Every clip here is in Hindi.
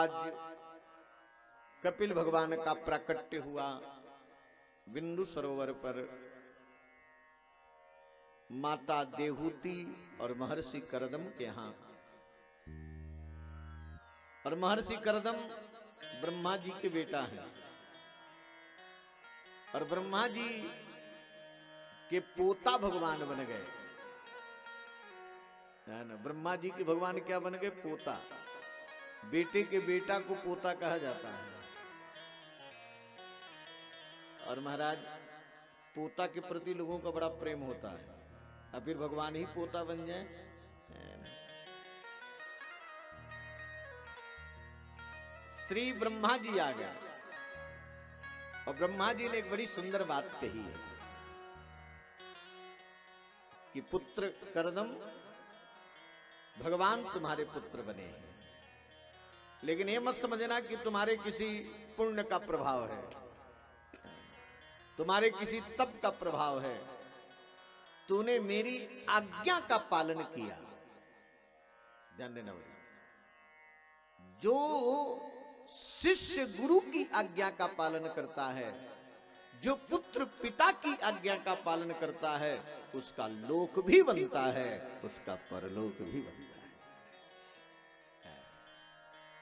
आज कपिल भगवान का प्राकट्य हुआ बिंदु सरोवर पर। माता देहूति और महर्षि करदम के यहाँ। और महर्षि करदम ब्रह्मा जी के बेटा हैं और ब्रह्मा जी के पोता भगवान बन गए, है ना। ब्रह्मा जी के भगवान क्या बन गए? पोता। बेटे के बेटा को पोता कहा जाता है। और महाराज पोता के प्रति लोगों का बड़ा प्रेम होता है, अब फिर भगवान ही पोता बन जाए। श्री ब्रह्मा जी आ गया और ब्रह्मा जी ने एक बड़ी सुंदर बात कही है कि पुत्र करदम, भगवान तुम्हारे पुत्र बने हैं, लेकिन ये मत समझना कि तुम्हारे किसी पुण्य का प्रभाव है, तुम्हारे किसी तप का प्रभाव है। तूने मेरी आज्ञा का पालन किया। ध्यान देना भाई, जो शिष्य गुरु की आज्ञा का पालन करता है, जो पुत्र पिता की आज्ञा का पालन करता है, उसका लोक भी बनता है, उसका परलोक भी बनता है।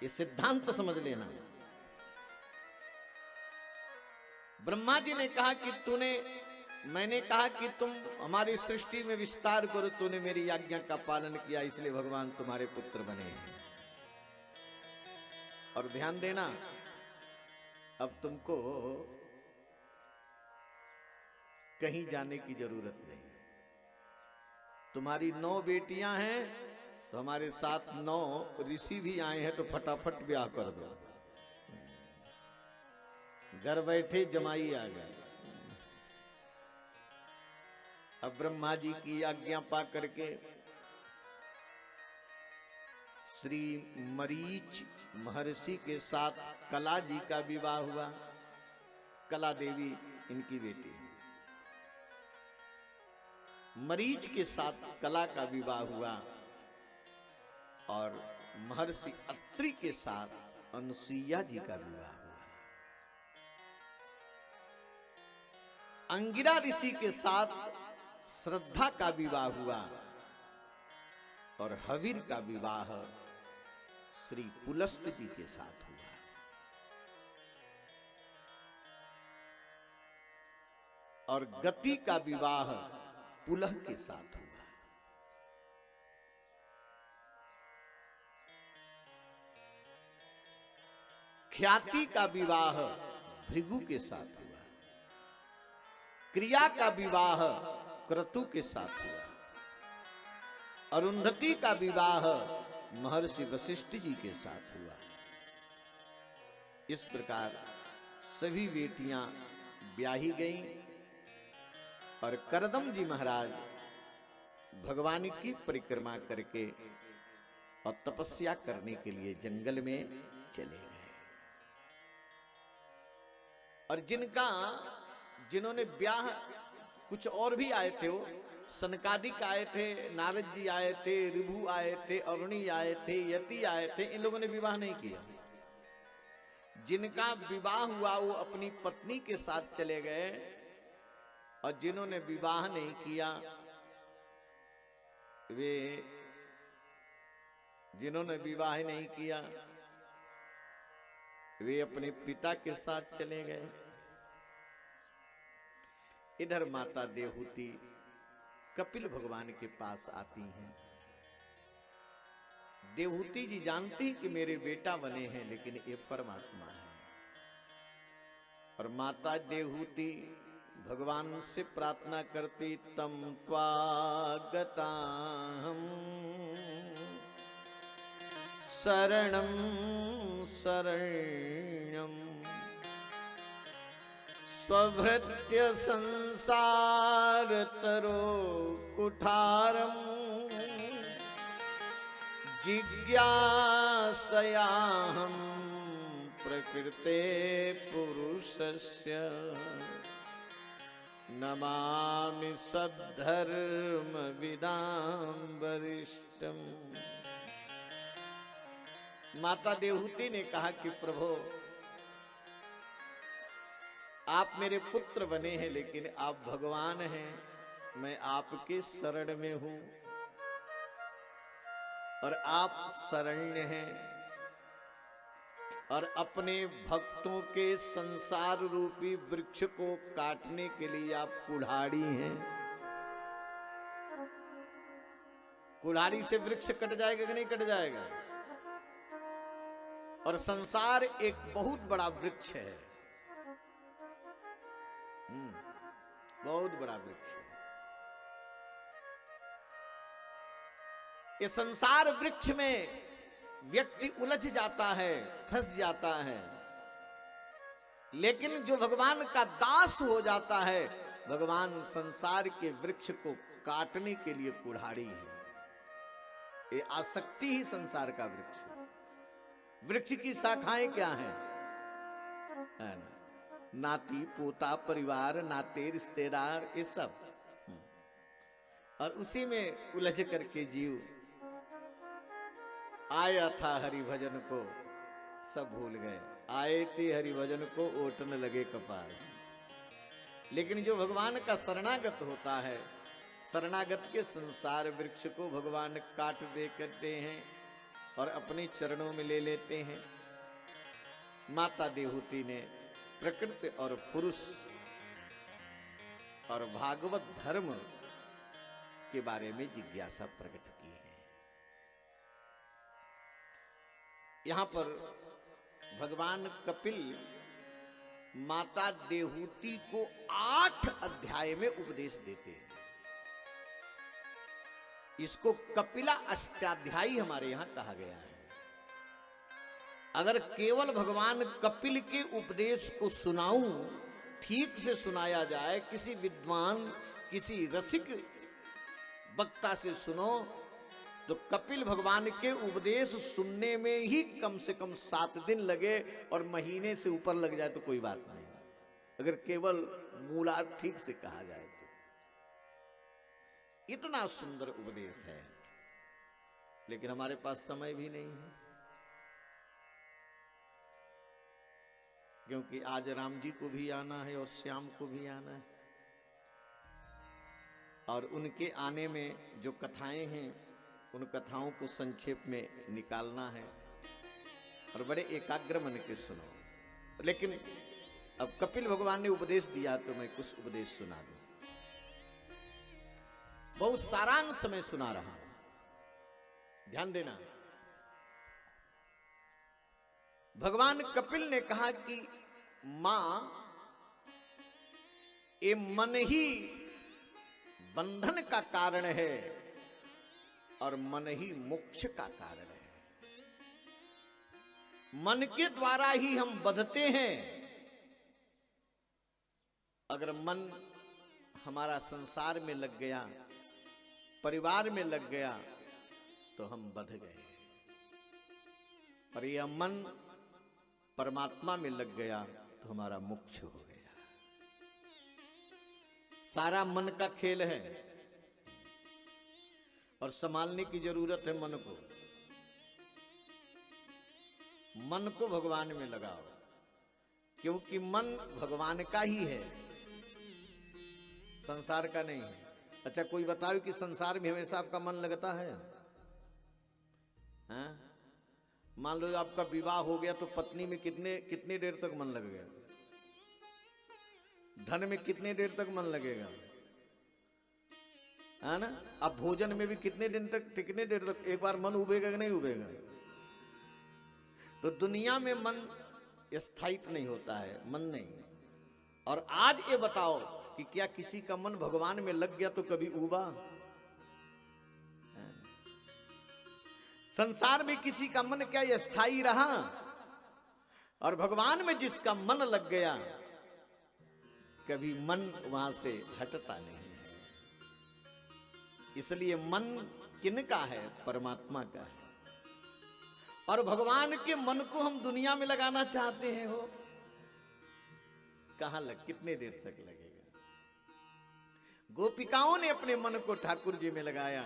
ये सिद्धांत समझ लेना। ब्रह्मा जी ने कहा कि मैंने कहा कि तुम हमारी सृष्टि में विस्तार करो, तूने मेरी आज्ञा का पालन किया, इसलिए भगवान तुम्हारे पुत्र बने हैं। और ध्यान देना, अब तुमको कहीं जाने की जरूरत नहीं। तुम्हारी 9 बेटियां हैं तो हमारे साथ 9 ऋषि भी आए हैं, तो फटाफट ब्याह कर दो। घर बैठे जमाई आ गए। अब ब्रह्मा जी की आज्ञा पा करके श्री मरीच महर्षि के साथ कला जी का विवाह हुआ। कला देवी इनकी बेटी। मरीच के साथ कला का विवाह हुआ और महर्षि अत्रि के साथ अनुसुईया जी का विवाह हुआ। अंगिरा ऋषि के साथ श्रद्धा का विवाह हुआ और हवीर का विवाह श्री पुलस्त जी के साथ हुआ। और गति का विवाह पुलह के साथ हुआ। ख्याति का विवाह भृगु के साथ हुआ। क्रिया का विवाह क्रतु के साथ हुआ। अरुंधति का विवाह महर्षि वशिष्ठ जी के साथ हुआ। इस प्रकार सभी बेटियां ब्याही गईं और करदम जी महाराज भगवान की परिक्रमा करके और तपस्या करने के लिए जंगल में चले गए। और जिन्होंने ब्याह, कुछ और भी आए थे, वो सनकादिक आए थे, नारद जी आए थे, ऋभु आए थे, अरुणी आए थे, यति आए थे। इन लोगों ने विवाह नहीं किया। जिनका विवाह हुआ वो अपनी पत्नी के साथ चले गए और जिन्होंने विवाह नहीं किया, जिन्होंने विवाह नहीं किया वे अपने पिता के साथ चले गए। इधर माता देहूति कपिल भगवान के पास आती हैं। देहूति जी जानती कि मेरे बेटा बने हैं, लेकिन ये परमात्मा है। और माता देहूति भगवान से प्रार्थना करती, तम त्वागताहं शरणं शरण्यं स्वभृत्य संसार तरो कुठारम जिज्ञासयाहं प्रकृते पुरुषस्य नमामि सद्धर्म विदां वरिष्ठम्। माता देवहूति ने कहा कि प्रभु आप मेरे पुत्र बने हैं, लेकिन आप भगवान हैं, मैं आपके शरण में हूं और आप शरण्य हैं, और अपने भक्तों के संसार रूपी वृक्ष को काटने के लिए आप कुल्हाड़ी हैं। कुल्हाड़ी से वृक्ष कट जाएगा कि नहीं कट जाएगा? और संसार एक बहुत बड़ा वृक्ष है, बहुत बड़ा वृक्ष है। इस संसार वृक्ष में व्यक्ति उलझ जाता है, फंस जाता है, लेकिन जो भगवान का दास हो जाता है, भगवान संसार के वृक्ष को काटने के लिए कुल्हाड़ी है। ये आसक्ति ही संसार का वृक्ष है। वृक्ष की शाखाएं क्या हैं? है ना? नाती पोता परिवार नाते रिश्तेदार, ये सब, और उसी में उलझ करके जीव आया था हरि भजन को, सब भूल गए। आए थे हरि भजन को, ओटन लगे कपास। लेकिन जो भगवान का शरणागत होता है, शरणागत के संसार वृक्ष को भगवान काट दे करते हैं और अपने चरणों में ले लेते हैं। माता देवहूति ने प्रकृति और पुरुष और भागवत धर्म के बारे में जिज्ञासा प्रकट की है। यहां पर भगवान कपिल माता देवहूति को 8 अध्याय में उपदेश देते हैं। इसको कपिला अष्टाध्यायी हमारे यहां कहा गया है। अगर केवल भगवान कपिल के उपदेश को सुनाऊं, ठीक से सुनाया जाए, किसी विद्वान किसी रसिक वक्ता से सुनो, तो कपिल भगवान के उपदेश सुनने में ही कम से कम 7 दिन लगे, और महीने से ऊपर लग जाए तो कोई बात नहीं, अगर केवल मूलार्थ ठीक से कहा जाए तो। इतना सुंदर उपदेश है, लेकिन हमारे पास समय भी नहीं है, क्योंकि आज राम जी को भी आना है और श्याम को भी आना है, और उनके आने में जो कथाएं हैं, उन कथाओं को संक्षेप में निकालना है, और बड़े एकाग्र मन के सुनो। लेकिन अब कपिल भगवान ने उपदेश दिया तो मैं कुछ उपदेश सुना दूं। बहुत सारांश में सुना रहा हूं, ध्यान देना। भगवान कपिल ने कहा कि मां, ये मन ही बंधन का कारण है और मन ही मोक्ष का कारण है। मन के द्वारा ही हम बंधते हैं। अगर मन हमारा संसार में लग गया, परिवार में लग गया, तो हम बंध गए। और यह मन परमात्मा में लग गया तो हमारा मोक्ष हो गया। सारा मन का खेल है, और संभालने की जरूरत है मन को। मन को भगवान में लगाओ, क्योंकि मन भगवान का ही है, संसार का नहीं है। अच्छा, कोई बताओ कि संसार में हमेशा आपका मन लगता है? हाँ? मान लो आपका विवाह हो गया तो पत्नी में कितने देर तक मन लगेगा? धन में कितने देर तक मन लगेगा? है ना? अब भोजन में भी कितने देर तक एक बार मन उबेगा कि नहीं उबेगा? तो दुनिया में मन स्थायित्व नहीं होता है, मन नहीं। और आज ये बताओ कि क्या किसी का मन भगवान में लग गया तो कभी उबा? संसार में किसी का मन क्या स्थायी रहा? और भगवान में जिसका मन लग गया, कभी मन वहां से हटता नहीं है। इसलिए मन किनका है? परमात्मा का है। और भगवान के मन को हम दुनिया में लगाना चाहते हैं, हो कहां कितने देर तक लगेगा? गोपिकाओं ने अपने मन को ठाकुर जी में लगाया,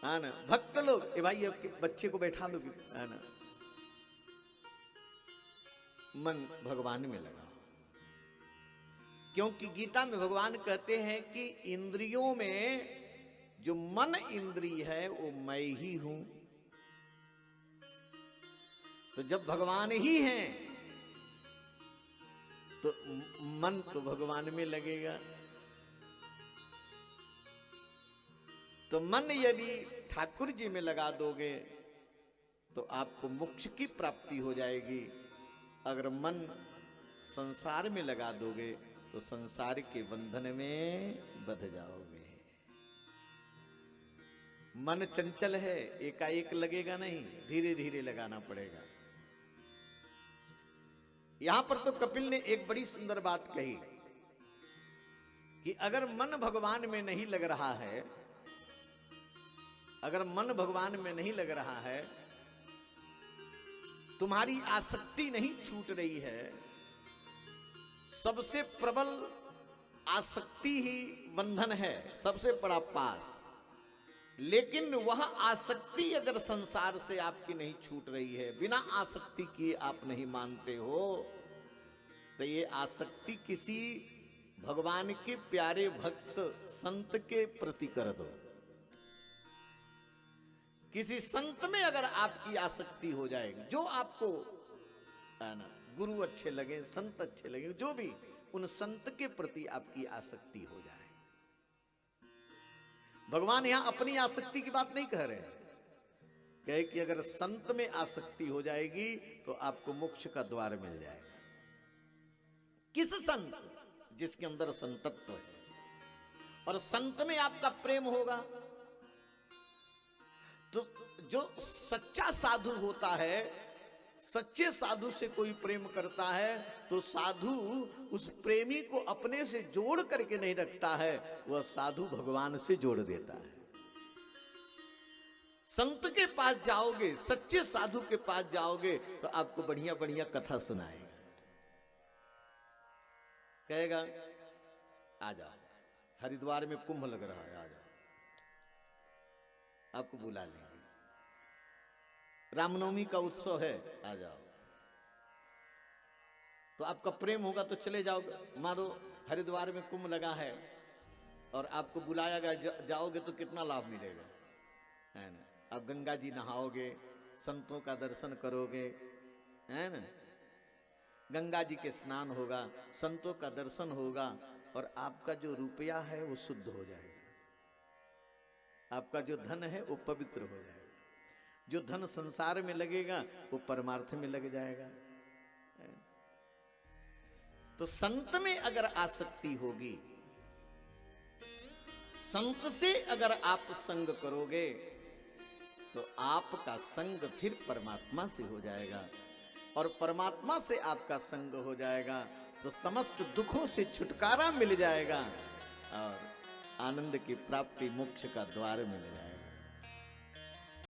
है ना, भक्त लोग ए भाई अब बच्चे को बैठा लो, है ना, मन भगवान में लगा। क्योंकि गीता में भगवान कहते हैं कि इंद्रियों में जो मन इंद्रिय है वो मैं ही हूं। तो जब भगवान ही हैं तो मन तो भगवान में लगेगा। तो मन यदि ठाकुर जी में लगा दोगे तो आपको मोक्ष की प्राप्ति हो जाएगी। अगर मन संसार में लगा दोगे तो संसार के बंधन में बंध जाओगे। मन चंचल है, एकाएक लगेगा नहीं, धीरे धीरे लगाना पड़ेगा। यहां पर तो कपिल ने एक बड़ी सुंदर बात कही कि अगर मन भगवान में नहीं लग रहा है, अगर मन भगवान में नहीं लग रहा है, तुम्हारी आसक्ति नहीं छूट रही है, सबसे प्रबल आसक्ति ही बंधन है, सबसे बड़ा पास। लेकिन वह आसक्ति अगर संसार से आपकी नहीं छूट रही है, बिना आसक्ति किए आप नहीं मानते हो, तो ये आसक्ति किसी भगवान के प्यारे भक्त संत के प्रति कर दो। किसी संत में अगर आपकी आसक्ति हो जाएगी, जो आपको है ना गुरु अच्छे लगे, संत अच्छे लगे, जो भी, उन संत के प्रति आपकी आसक्ति हो जाए। भगवान यहां अपनी आसक्ति की बात नहीं कह रहे हैं, कहे कि अगर संत में आसक्ति हो जाएगी तो आपको मोक्ष का द्वार मिल जाएगा। किस संत? जिसके अंदर संतत्व है और संत में आपका प्रेम होगा। तो जो सच्चा साधु होता है, सच्चे साधु से कोई प्रेम करता है तो साधु उस प्रेमी को अपने से जोड़ करके नहीं रखता है, वह साधु भगवान से जोड़ देता है। संत के पास जाओगे, सच्चे साधु के पास जाओगे तो आपको बढ़िया बढ़िया कथा सुनाएगा, कहेगा आ जाओ, हरिद्वार में कुंभ लग रहा है, आ जाओ, आपको बुला लेंगे, रामनवमी का उत्सव है, आ जाओ। तो आपका प्रेम होगा तो चले जाओगे। मानो हरिद्वार में कुंभ लगा है और आपको बुलाया गया, जाओगे तो कितना लाभ मिलेगा, है ना? आप गंगा जी नहाओगे, संतों का दर्शन करोगे, है ना, गंगा जी के स्नान होगा, संतों का दर्शन होगा और आपका जो रुपया है वो शुद्ध हो जाएगा, आपका जो धन है वो पवित्र हो जाएगा। जो धन संसार में लगेगा वो परमार्थ में लग जाएगा। तो संत में अगर आसक्ति होगी, संत से अगर आप संग करोगे तो आपका संग फिर परमात्मा से हो जाएगा और परमात्मा से आपका संग हो जाएगा तो समस्त दुखों से छुटकारा मिल जाएगा और आनंद की प्राप्ति, मोक्ष का द्वार मिल जाएगा।